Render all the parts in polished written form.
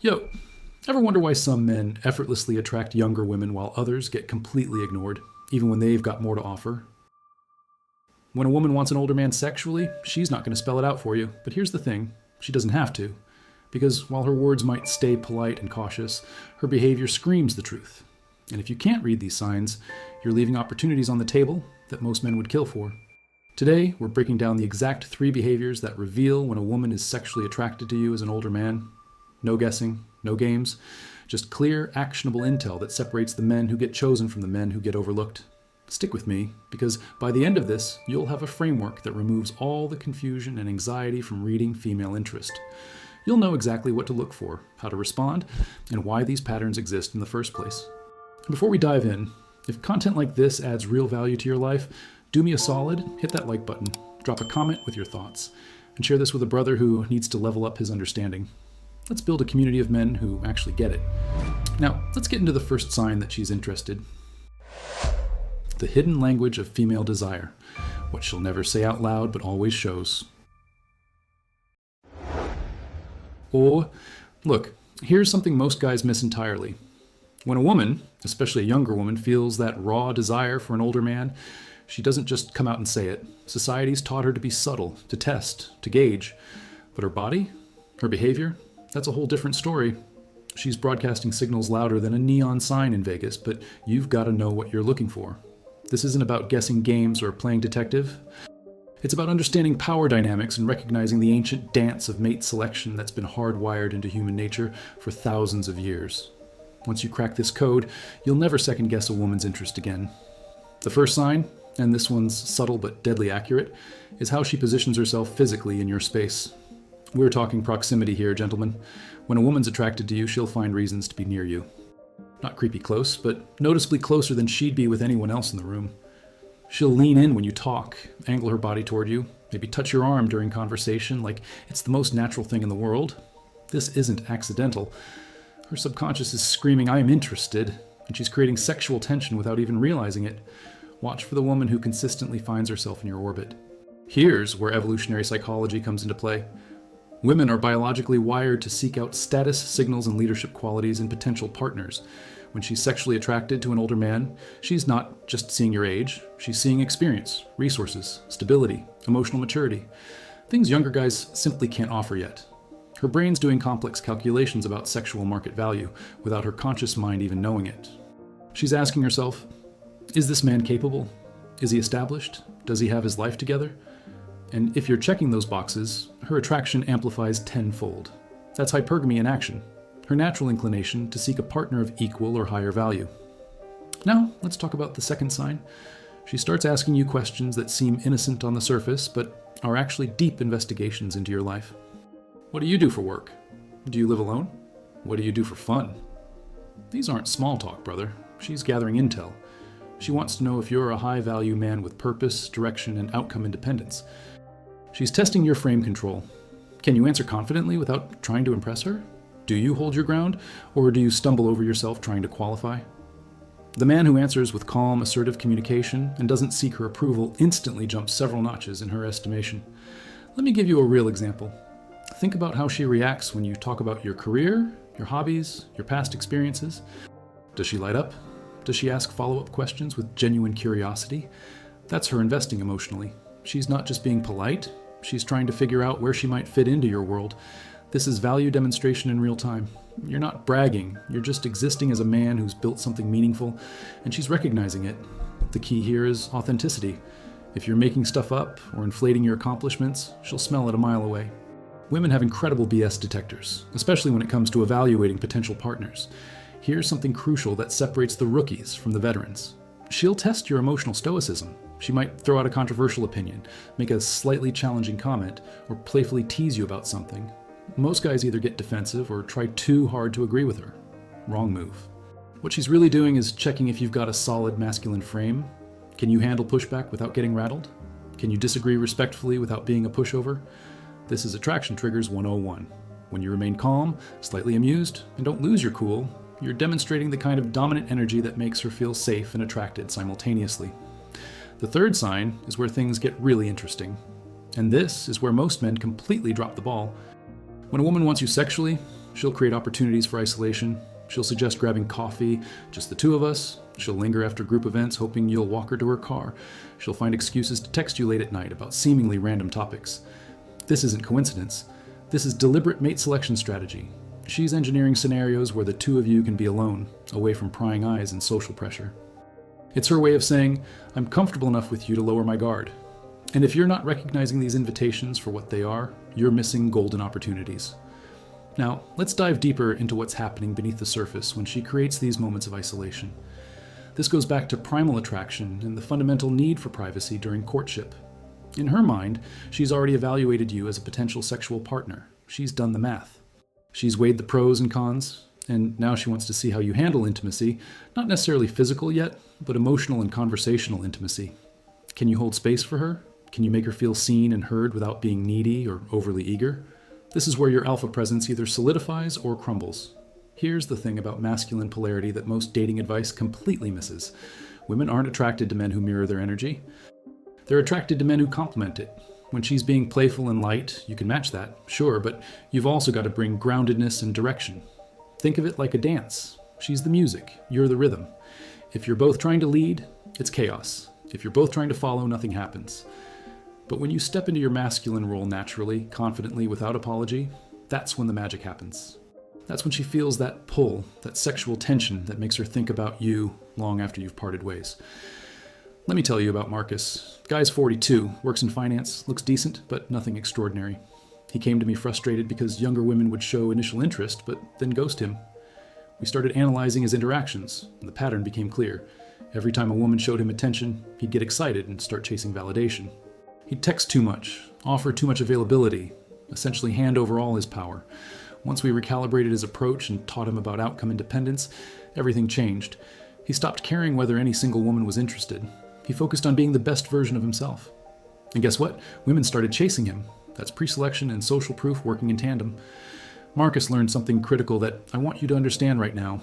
Yo, ever wonder why some men effortlessly attract younger women while others get completely ignored, even when they've got more to offer? When a woman wants an older man sexually, she's not going to spell it out for you. But here's the thing, she doesn't have to. Because while her words might stay polite and cautious, her behavior screams the truth. And if you can't read these signs, you're leaving opportunities on the table that most men would kill for. Today, we're breaking down the exact 3 behaviors that reveal when a woman is sexually attracted to you as an older man. No guessing, no games, just clear, actionable intel that separates the men who get chosen from the men who get overlooked. Stick with me, because by the end of this, you'll have a framework that removes all the confusion and anxiety from reading female interest. You'll know exactly what to look for, how to respond, and why these patterns exist in the first place. Before we dive in, if content like this adds real value to your life, do me a solid, hit that like button, drop a comment with your thoughts, and share this with a brother who needs to level up his understanding. Let's build a community of men who actually get it. Now, let's get into the first sign that she's interested. The hidden language of female desire, what she'll never say out loud but always shows. Or, look, here's something most guys miss entirely. When a woman, especially a younger woman, feels that raw desire for an older man, she doesn't just come out and say it. Society's taught her to be subtle, to test, to gauge. But her body, her behavior, that's a whole different story. She's broadcasting signals louder than a neon sign in Vegas, but you've got to know what you're looking for. This isn't about guessing games or playing detective. It's about understanding power dynamics and recognizing the ancient dance of mate selection that's been hardwired into human nature for thousands of years. Once you crack this code, you'll never second guess a woman's interest again. The first sign, and this one's subtle but deadly accurate, is how she positions herself physically in your space. We're talking proximity here, gentlemen. When a woman's attracted to you, she'll find reasons to be near you. Not creepy close, but noticeably closer than she'd be with anyone else in the room. She'll lean in when you talk, angle her body toward you, maybe touch your arm during conversation like it's the most natural thing in the world. This isn't accidental. Her subconscious is screaming, "I am interested," and she's creating sexual tension without even realizing it. Watch for the woman who consistently finds herself in your orbit. Here's where evolutionary psychology comes into play. Women are biologically wired to seek out status, signals, and leadership qualities in potential partners. When she's sexually attracted to an older man, she's not just seeing your age, she's seeing experience, resources, stability, emotional maturity, things younger guys simply can't offer yet. Her brain's doing complex calculations about sexual market value without her conscious mind even knowing it. She's asking herself, is this man capable? Is he established? Does he have his life together? And if you're checking those boxes, her attraction amplifies tenfold. That's hypergamy in action, her natural inclination to seek a partner of equal or higher value. Now, let's talk about the second sign. She starts asking you questions that seem innocent on the surface, but are actually deep investigations into your life. What do you do for work? Do you live alone? What do you do for fun? These aren't small talk, brother. She's gathering intel. She wants to know if you're a high-value man with purpose, direction, and outcome independence. She's testing your frame control. Can you answer confidently without trying to impress her? Do you hold your ground, or do you stumble over yourself trying to qualify? The man who answers with calm, assertive communication and doesn't seek her approval instantly jumps several notches in her estimation. Let me give you a real example. Think about how she reacts when you talk about your career, your hobbies, your past experiences. Does she light up? Does she ask follow-up questions with genuine curiosity? That's her investing emotionally. She's not just being polite, she's trying to figure out where she might fit into your world. This is value demonstration in real time. You're not bragging, you're just existing as a man who's built something meaningful, and she's recognizing it. The key here is authenticity. If you're making stuff up or inflating your accomplishments, she'll smell it a mile away. Women have incredible BS detectors, especially when it comes to evaluating potential partners. Here's something crucial that separates the rookies from the veterans. She'll test your emotional stoicism. She might throw out a controversial opinion, make a slightly challenging comment, or playfully tease you about something. Most guys either get defensive or try too hard to agree with her. Wrong move. What she's really doing is checking if you've got a solid masculine frame. Can you handle pushback without getting rattled? Can you disagree respectfully without being a pushover? This is Attraction Triggers 101. When you remain calm, slightly amused, and don't lose your cool, you're demonstrating the kind of dominant energy that makes her feel safe and attracted simultaneously. The third sign is where things get really interesting. And this is where most men completely drop the ball. When a woman wants you sexually, She'll create opportunities for isolation. She'll suggest grabbing coffee, just the two of us. She'll linger after group events, hoping you'll walk her to her car. She'll find excuses to text you late at night about seemingly random topics. This isn't coincidence. This is deliberate mate selection strategy. She's engineering scenarios where the two of you can be alone, away from prying eyes and social pressure. It's her way of saying, I'm comfortable enough with you to lower my guard. And if you're not recognizing these invitations for what they are, you're missing golden opportunities. Now, let's dive deeper into what's happening beneath the surface when she creates these moments of isolation. This goes back to primal attraction and the fundamental need for privacy during courtship. In her mind, she's already evaluated you as a potential sexual partner. She's done the math. She's weighed the pros and cons, and now she wants to see how you handle intimacy, not necessarily physical yet, but emotional and conversational intimacy. Can you hold space for her? Can you make her feel seen and heard without being needy or overly eager? This is where your alpha presence either solidifies or crumbles. Here's the thing about masculine polarity that most dating advice completely misses. Women aren't attracted to men who mirror their energy. They're attracted to men who complement it. When she's being playful and light, you can match that, sure, but you've also got to bring groundedness and direction. Think of it like a dance. She's the music, you're the rhythm. If you're both trying to lead, it's chaos. If you're both trying to follow, nothing happens. But when you step into your masculine role naturally, confidently, without apology, that's when the magic happens. That's when she feels that pull, that sexual tension that makes her think about you long after you've parted ways. Let me tell you about Marcus. Guy's 42, works in finance, looks decent, but nothing extraordinary. He came to me frustrated because younger women would show initial interest, but then ghost him. We started analyzing his interactions, and the pattern became clear. Every time a woman showed him attention, he'd get excited and start chasing validation. He'd text too much, offer too much availability, essentially hand over all his power. Once we recalibrated his approach and taught him about outcome independence, everything changed. He stopped caring whether any single woman was interested. He focused on being the best version of himself. And guess what? Women started chasing him. That's pre-selection and social proof working in tandem. Marcus learned something critical that I want you to understand right now.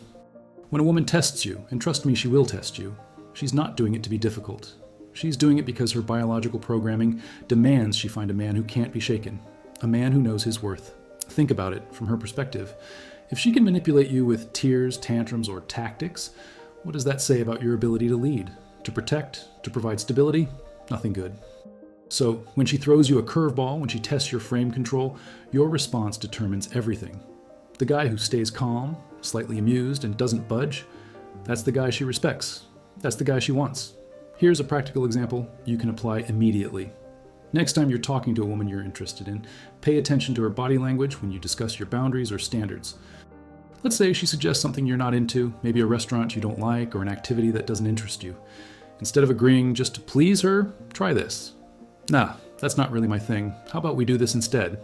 When a woman tests you, and trust me, she will test you, she's not doing it to be difficult. She's doing it because her biological programming demands she find a man who can't be shaken, a man who knows his worth. Think about it from her perspective. If she can manipulate you with tears, tantrums, or tactics, what does that say about your ability to lead, to protect, to provide stability? Nothing good. So when she throws you a curveball, when she tests your frame control, your response determines everything. The guy who stays calm, slightly amused, and doesn't budge, that's the guy she respects. That's the guy she wants. Here's a practical example you can apply immediately. Next time you're talking to a woman you're interested in, pay attention to her body language when you discuss your boundaries or standards. Let's say she suggests something you're not into, maybe a restaurant you don't like or an activity that doesn't interest you. Instead of agreeing just to please her, try this. Nah, that's not really my thing. How about we do this instead?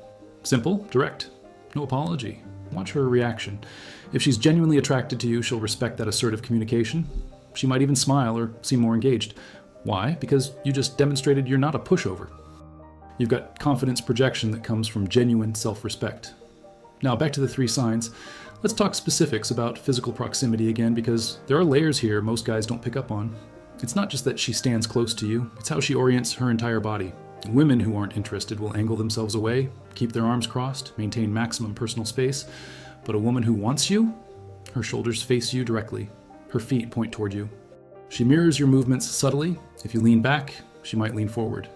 Simple, direct, no apology. Watch her reaction. If she's genuinely attracted to you, she'll respect that assertive communication. She might even smile or seem more engaged. Why? Because you just demonstrated you're not a pushover. You've got confidence projection that comes from genuine self-respect. Now back to the 3 signs. Let's talk specifics about physical proximity again, because there are layers here most guys don't pick up on. It's not just that she stands close to you, it's how she orients her entire body. Women who aren't interested will angle themselves away, keep their arms crossed, maintain maximum personal space. But a woman who wants you, her shoulders face you directly. Her feet point toward you. She mirrors your movements subtly. If you lean back, she might lean forward.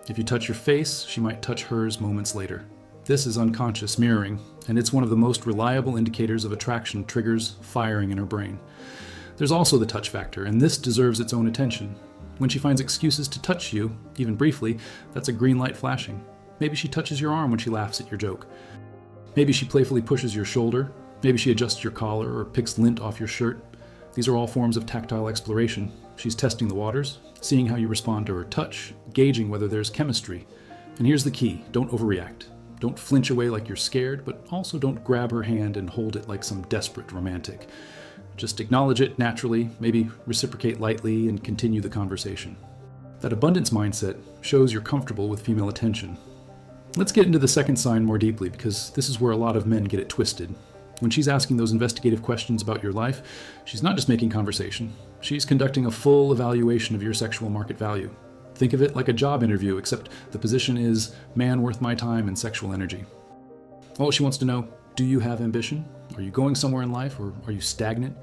If you touch your face, she might touch hers moments later. This is unconscious mirroring, and it's one of the most reliable indicators of attraction triggers firing in her brain. There's also the touch factor, and this deserves its own attention. When she finds excuses to touch you, even briefly, that's a green light flashing. Maybe she touches your arm when she laughs at your joke. Maybe she playfully pushes your shoulder. Maybe she adjusts your collar or picks lint off your shirt. These are all forms of tactile exploration. She's testing the waters, seeing how you respond to her touch, gauging whether there's chemistry. And here's the key, don't overreact. Don't flinch away like you're scared, but also don't grab her hand and hold it like some desperate romantic. Just acknowledge it naturally, maybe reciprocate lightly, and continue the conversation. That abundance mindset shows you're comfortable with female attention. Let's get into the second sign more deeply, because this is where a lot of men get it twisted. When she's asking those investigative questions about your life, she's not just making conversation. She's conducting a full evaluation of your sexual market value. Think of it like a job interview, except the position is man worth my time and sexual energy. All she wants to know, Do you have ambition? Are you going somewhere in life, or are you stagnant?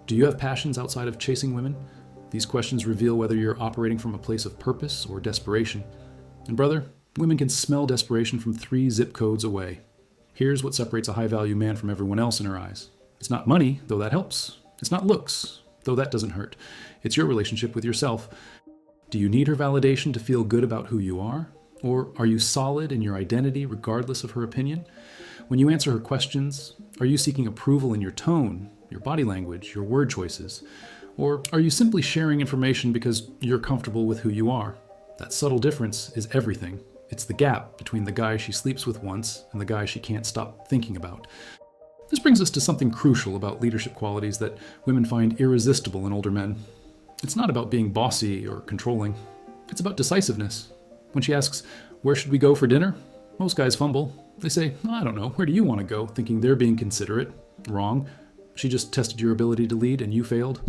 Do you have passions outside of chasing women? These questions reveal whether you're operating from a place of purpose or desperation. And brother, women can smell desperation from 3 zip codes away. Here's what separates a high-value man from everyone else in her eyes. It's not money, though that helps. It's not looks, though that doesn't hurt. It's your relationship with yourself. Do you need her validation to feel good about who you are? Or are you solid in your identity regardless of her opinion? When you answer her questions, are you seeking approval in your tone, your body language, your word choices? Or are you simply sharing information because you're comfortable with who you are? That subtle difference is everything. It's the gap between the guy she sleeps with once and the guy she can't stop thinking about. This brings us to something crucial about leadership qualities that women find irresistible in older men. It's not about being bossy or controlling. It's about decisiveness. When she asks, "Where should we go for dinner?" most guys fumble. They say, "I don't know, where do you want to go?" thinking they're being considerate. Wrong. She just tested your ability to lead and you failed.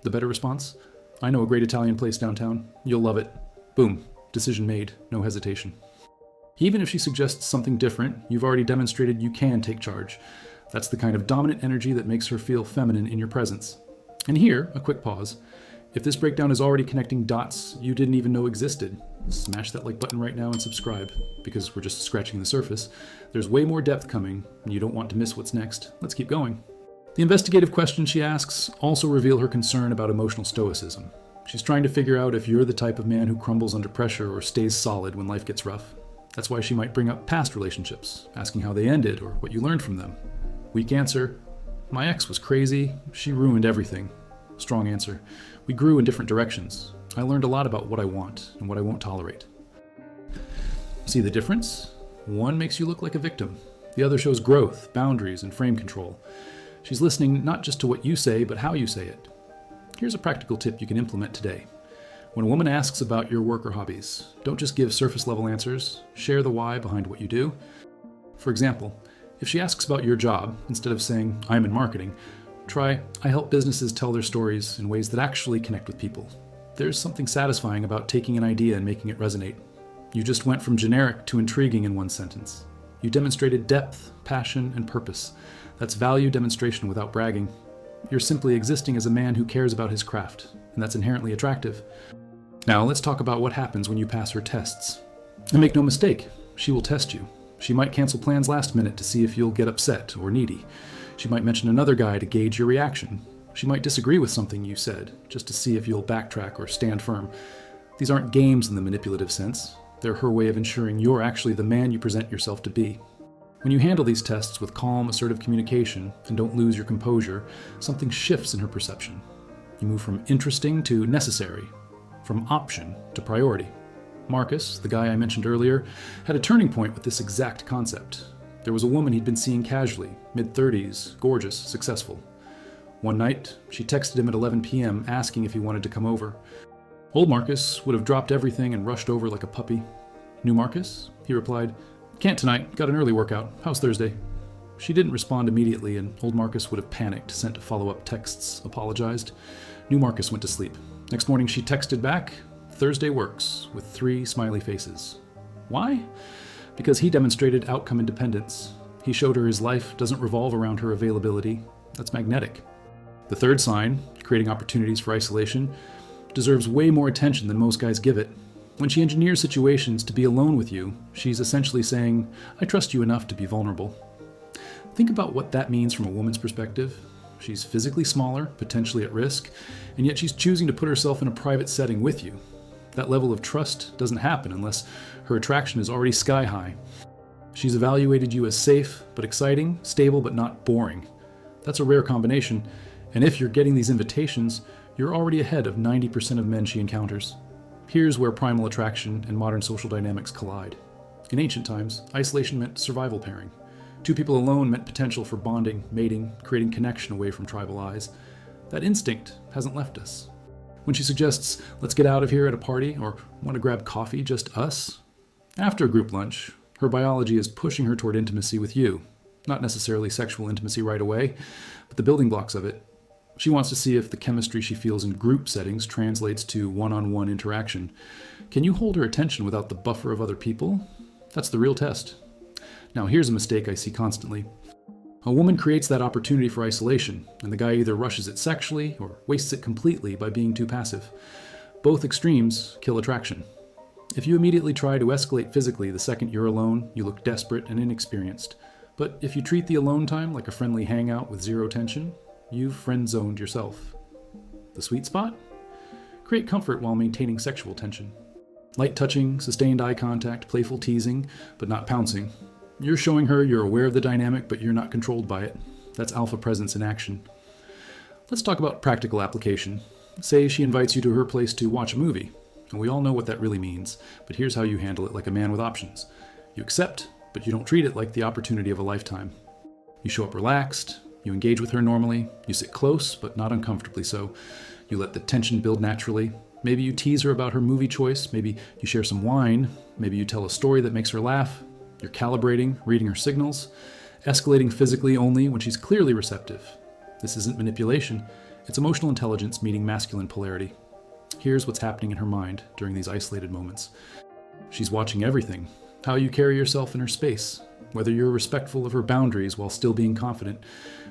The better response? "I know a great Italian place downtown. You'll love it." Boom. Decision made. No hesitation. Even if she suggests something different, you've already demonstrated you can take charge. That's the kind of dominant energy that makes her feel feminine in your presence. And here, a quick pause. If this breakdown is already connecting dots you didn't even know existed, smash that like button right now and subscribe, because we're just scratching the surface. There's way more depth coming, and you don't want to miss what's next. Let's keep going. The investigative questions she asks also reveal her concern about emotional stoicism. She's trying to figure out if you're the type of man who crumbles under pressure or stays solid when life gets rough. That's why she might bring up past relationships, asking how they ended or what you learned from them. Weak answer: "My ex was crazy. She ruined everything." Strong answer: "We grew in different directions. I learned a lot about what I want and what I won't tolerate." See the difference? One makes you look like a victim. The other shows growth, boundaries, and frame control. She's listening not just to what you say, but how you say it. Here's a practical tip you can implement today. When a woman asks about your work or hobbies, don't just give surface-level answers. Share the why behind what you do. For example, if she asks about your job, instead of saying, "I'm in marketing," try, "I help businesses tell their stories in ways that actually connect with people." There's something satisfying about taking an idea and making it resonate. You just went from generic to intriguing in one sentence. You demonstrated depth, passion, and purpose. That's value demonstration without bragging. You're simply existing as a man who cares about his craft, and that's inherently attractive. Now let's talk about what happens when you pass her tests. And make no mistake, she will test you. She might cancel plans last minute to see if you'll get upset or needy. She might mention another guy to gauge your reaction. She might disagree with something you said, just to see if you'll backtrack or stand firm. These aren't games in the manipulative sense. They're her way of ensuring you're actually the man you present yourself to be. When you handle these tests with calm, assertive communication and don't lose your composure, something shifts in her perception. You move from interesting to necessary, from option to priority. Marcus, the guy I mentioned earlier, had a turning point with this exact concept. There was a woman he'd been seeing casually, mid-30s, gorgeous, successful. One night, she texted him at 11 p.m. asking if he wanted to come over. Old Marcus would have dropped everything and rushed over like a puppy. New Marcus? He replied, "Can't tonight, got an early workout. How's Thursday?" She didn't respond immediately, and old Marcus would have panicked, sent follow-up texts, apologized. New Marcus went to sleep. Next morning she texted back, "Thursday works," with 3 smiley faces. Why? Because he demonstrated outcome independence. He showed her his life doesn't revolve around her availability. That's magnetic. The third sign, creating opportunities for isolation, deserves way more attention than most guys give it. When she engineers situations to be alone with you, she's essentially saying, "I trust you enough to be vulnerable." Think about what that means from a woman's perspective. She's physically smaller, potentially at risk, and yet she's choosing to put herself in a private setting with you. That level of trust doesn't happen unless her attraction is already sky high. She's evaluated you as safe but exciting, stable but not boring. That's a rare combination, and if you're getting these invitations, you're already ahead of 90% of men she encounters. Here's where primal attraction and modern social dynamics collide. In ancient times, isolation meant survival pairing. 2 people alone meant potential for bonding, mating, creating connection away from tribal eyes. That instinct hasn't left us. When she suggests, "Let's get out of here at a party," or "Want to grab coffee, just us?" After a group lunch, her biology is pushing her toward intimacy with you. Not necessarily sexual intimacy right away, but the building blocks of it. She wants to see if the chemistry she feels in group settings translates to one-on-one interaction. Can you hold her attention without the buffer of other people? That's the real test. Now here's a mistake I see constantly. A woman creates that opportunity for isolation, and the guy either rushes it sexually or wastes it completely by being too passive. Both extremes kill attraction. If you immediately try to escalate physically the second you're alone, you look desperate and inexperienced. But if you treat the alone time like a friendly hangout with zero tension, you've friend-zoned yourself. The sweet spot? Create comfort while maintaining sexual tension. Light touching, sustained eye contact, playful teasing, but not pouncing. You're showing her you're aware of the dynamic, but you're not controlled by it. That's alpha presence in action. Let's talk about practical application. Say she invites you to her place to watch a movie. And we all know what that really means, but here's how you handle it like a man with options. You accept, but you don't treat it like the opportunity of a lifetime. You show up relaxed, you engage with her normally, you sit close, but not uncomfortably so. You let the tension build naturally. Maybe you tease her about her movie choice, maybe you share some wine, maybe you tell a story that makes her laugh. You're calibrating, reading her signals, escalating physically only when she's clearly receptive. This isn't manipulation, it's emotional intelligence meeting masculine polarity. Here's what's happening in her mind during these isolated moments. She's watching everything, how you carry yourself in her space, whether you're respectful of her boundaries while still being confident,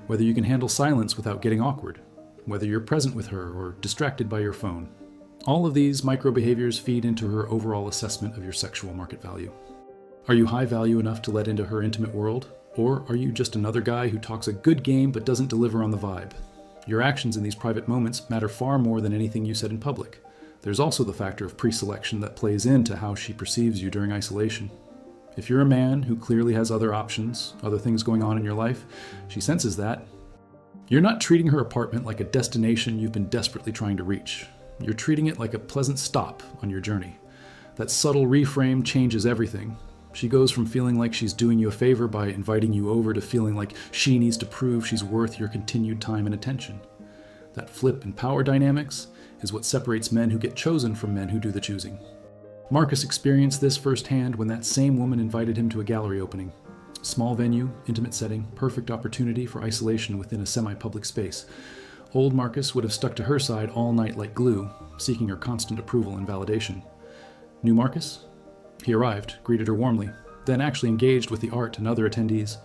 whether you can handle silence without getting awkward, whether you're present with her or distracted by your phone. All of these micro behaviors feed into her overall assessment of your sexual market value. Are you high value enough to let into her intimate world? Or are you just another guy who talks a good game but doesn't deliver on the vibe? Your actions in these private moments matter far more than anything you said in public. There's also the factor of pre-selection that plays into how she perceives you during isolation. If you're a man who clearly has other options, other things going on in your life, she senses that. You're not treating her apartment like a destination you've been desperately trying to reach. You're treating it like a pleasant stop on your journey. That subtle reframe changes everything. She goes from feeling like she's doing you a favor by inviting you over to feeling like she needs to prove she's worth your continued time and attention. That flip in power dynamics is what separates men who get chosen from men who do the choosing. Marcus experienced this firsthand when that same woman invited him to a gallery opening. Small venue, intimate setting, perfect opportunity for isolation within a semi-public space. Old Marcus would have stuck to her side all night like glue, seeking her constant approval and validation. New Marcus? He arrived, greeted her warmly, then actually engaged with the art and other attendees.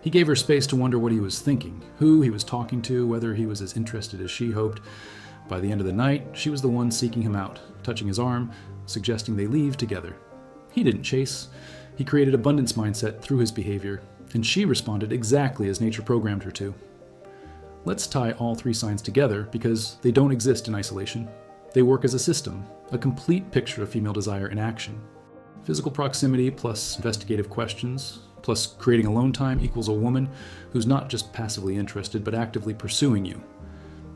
He gave her space to wonder what he was thinking, who he was talking to, whether he was as interested as she hoped. By the end of the night, she was the one seeking him out, touching his arm, suggesting they leave together. He didn't chase. He created abundance mindset through his behavior, and she responded exactly as nature programmed her to. Let's tie all three signs together because they don't exist in isolation. They work as a system, a complete picture of female desire in action. Physical proximity plus investigative questions, plus creating alone time equals a woman who's not just passively interested but actively pursuing you.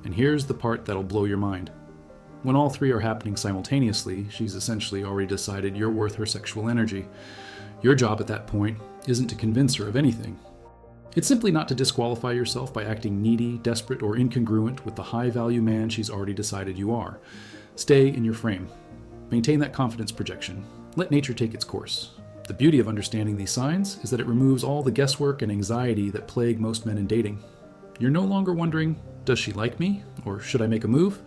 And here's the part that'll blow your mind. When all three are happening simultaneously, she's essentially already decided you're worth her sexual energy. Your job at that point isn't to convince her of anything. It's simply not to disqualify yourself by acting needy, desperate, or incongruent with the high-value man she's already decided you are. Stay in your frame. Maintain that confidence projection. Let nature take its course. The beauty of understanding these signs is that it removes all the guesswork and anxiety that plague most men in dating. You're no longer wondering, does she like me? Or should I make a move?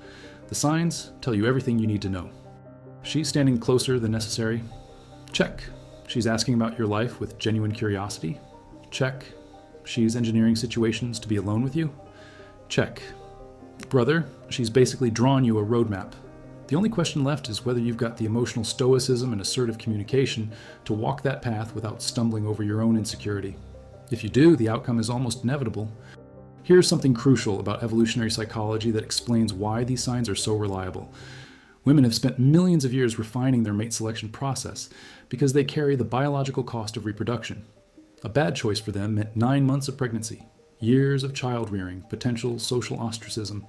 The signs tell you everything you need to know. She's standing closer than necessary. Check. She's asking about your life with genuine curiosity. Check. She's engineering situations to be alone with you. Check. Brother, she's basically drawn you a roadmap. The only question left is whether you've got the emotional stoicism and assertive communication to walk that path without stumbling over your own insecurity. If you do, the outcome is almost inevitable. Here's something crucial about evolutionary psychology that explains why these signs are so reliable. Women have spent millions of years refining their mate selection process because they carry the biological cost of reproduction. A bad choice for them meant 9 months of pregnancy, years of child rearing, potential social ostracism.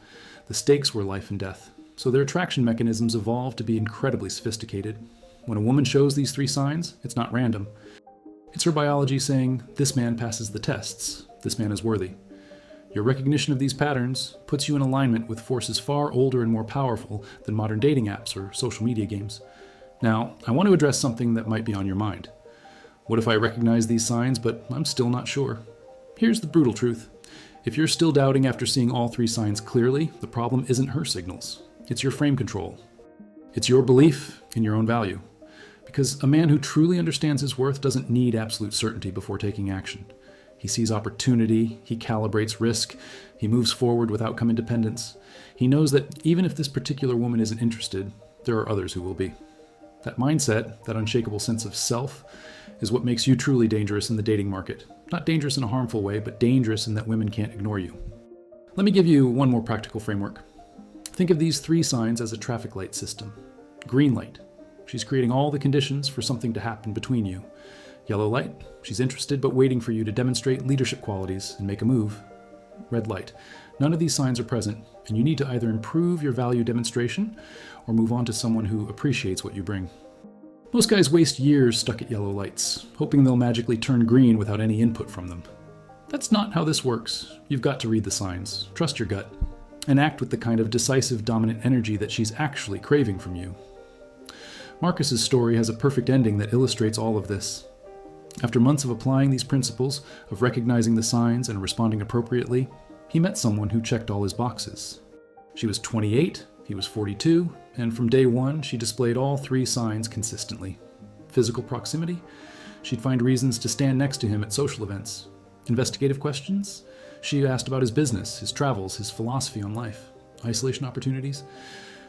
The stakes were life and death. So their attraction mechanisms evolved to be incredibly sophisticated. When a woman shows these three signs, it's not random. It's her biology saying, this man passes the tests, this man is worthy. Your recognition of these patterns puts you in alignment with forces far older and more powerful than modern dating apps or social media games. Now, I want to address something that might be on your mind. What if I recognize these signs, but I'm still not sure? Here's the brutal truth. If you're still doubting after seeing all three signs clearly, the problem isn't her signals. It's your frame control. It's your belief in your own value. Because a man who truly understands his worth doesn't need absolute certainty before taking action. He sees opportunity, he calibrates risk, he moves forward with outcome independence. He knows that even if this particular woman isn't interested, there are others who will be. That mindset, that unshakable sense of self, is what makes you truly dangerous in the dating market. Not dangerous in a harmful way, but dangerous in that women can't ignore you. Let me give you one more practical framework. Think of these 3 signs as a traffic light system. Green light. She's creating all the conditions for something to happen between you. Yellow light. She's interested but waiting for you to demonstrate leadership qualities and make a move. Red light. None of these signs are present, and you need to either improve your value demonstration or move on to someone who appreciates what you bring. Most guys waste years stuck at yellow lights, hoping they'll magically turn green without any input from them. That's not how this works. You've got to read the signs, trust your gut, and act with the kind of decisive, dominant energy that she's actually craving from you. Marcus's story has a perfect ending that illustrates all of this. After months of applying these principles, of recognizing the signs and responding appropriately, he met someone who checked all his boxes. She was 28, he was 42, and from day one, she displayed all 3 signs consistently. Physical proximity, she'd find reasons to stand next to him at social events. Investigative questions, she asked about his business, his travels, his philosophy on life. Isolation opportunities,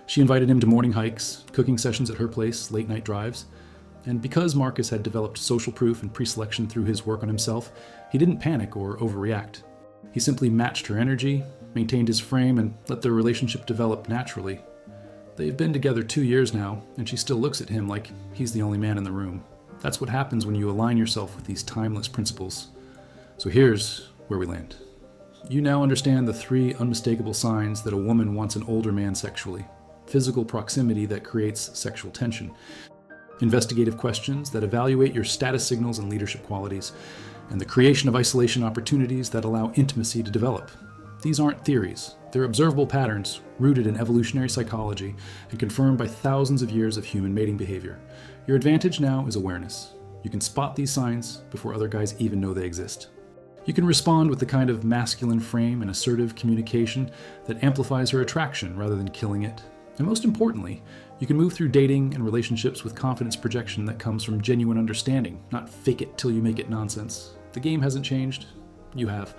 she invited him to morning hikes, cooking sessions at her place, late night drives. And because Marcus had developed social proof and pre-selection through his work on himself, he didn't panic or overreact. He simply matched her energy, maintained his frame, and let their relationship develop naturally. They've been together 2 years now, and she still looks at him like he's the only man in the room. That's what happens when you align yourself with these timeless principles. So here's where we land. You now understand the 3 unmistakable signs that a woman wants an older man sexually. Physical proximity that creates sexual tension. Investigative questions that evaluate your status signals and leadership qualities, and the creation of isolation opportunities that allow intimacy to develop. These aren't theories. They're observable patterns rooted in evolutionary psychology and confirmed by thousands of years of human mating behavior. Your advantage now is awareness. You can spot these signs before other guys even know they exist. You can respond with the kind of masculine frame and assertive communication that amplifies her attraction rather than killing it. And most importantly, you can move through dating and relationships with confidence projection that comes from genuine understanding, not fake it till you make it nonsense. The game hasn't changed. You have.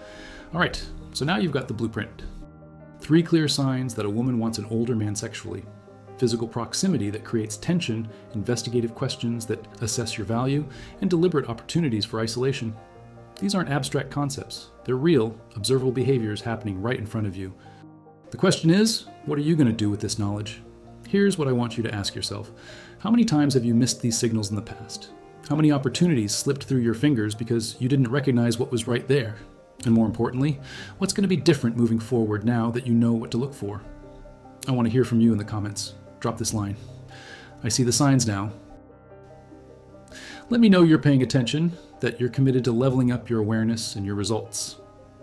All right, so now you've got the blueprint. 3 clear signs that a woman wants an older man sexually. Physical proximity that creates tension, investigative questions that assess your value, and deliberate opportunities for isolation. These aren't abstract concepts. They're real, observable behaviors happening right in front of you. The question is, what are you going to do with this knowledge? Here's what I want you to ask yourself. How many times have you missed these signals in the past? How many opportunities slipped through your fingers because you didn't recognize what was right there? And more importantly, what's going to be different moving forward now that you know what to look for? I want to hear from you in the comments. Drop this line. I see the signs now. Let me know you're paying attention, that you're committed to leveling up your awareness and your results.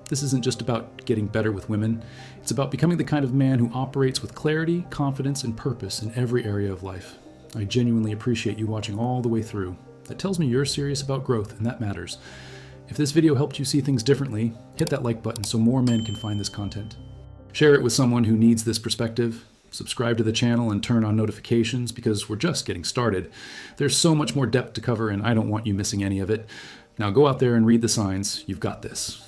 This isn't just about getting better with women. It's about becoming the kind of man who operates with clarity, confidence, and purpose in every area of life. I genuinely appreciate you watching all the way through. That tells me you're serious about growth, and that matters. If this video helped you see things differently, hit that like button so more men can find this content. Share it with someone who needs this perspective. Subscribe to the channel and turn on notifications because we're just getting started. There's so much more depth to cover, and I don't want you missing any of it. Now go out there and read the signs. You've got this.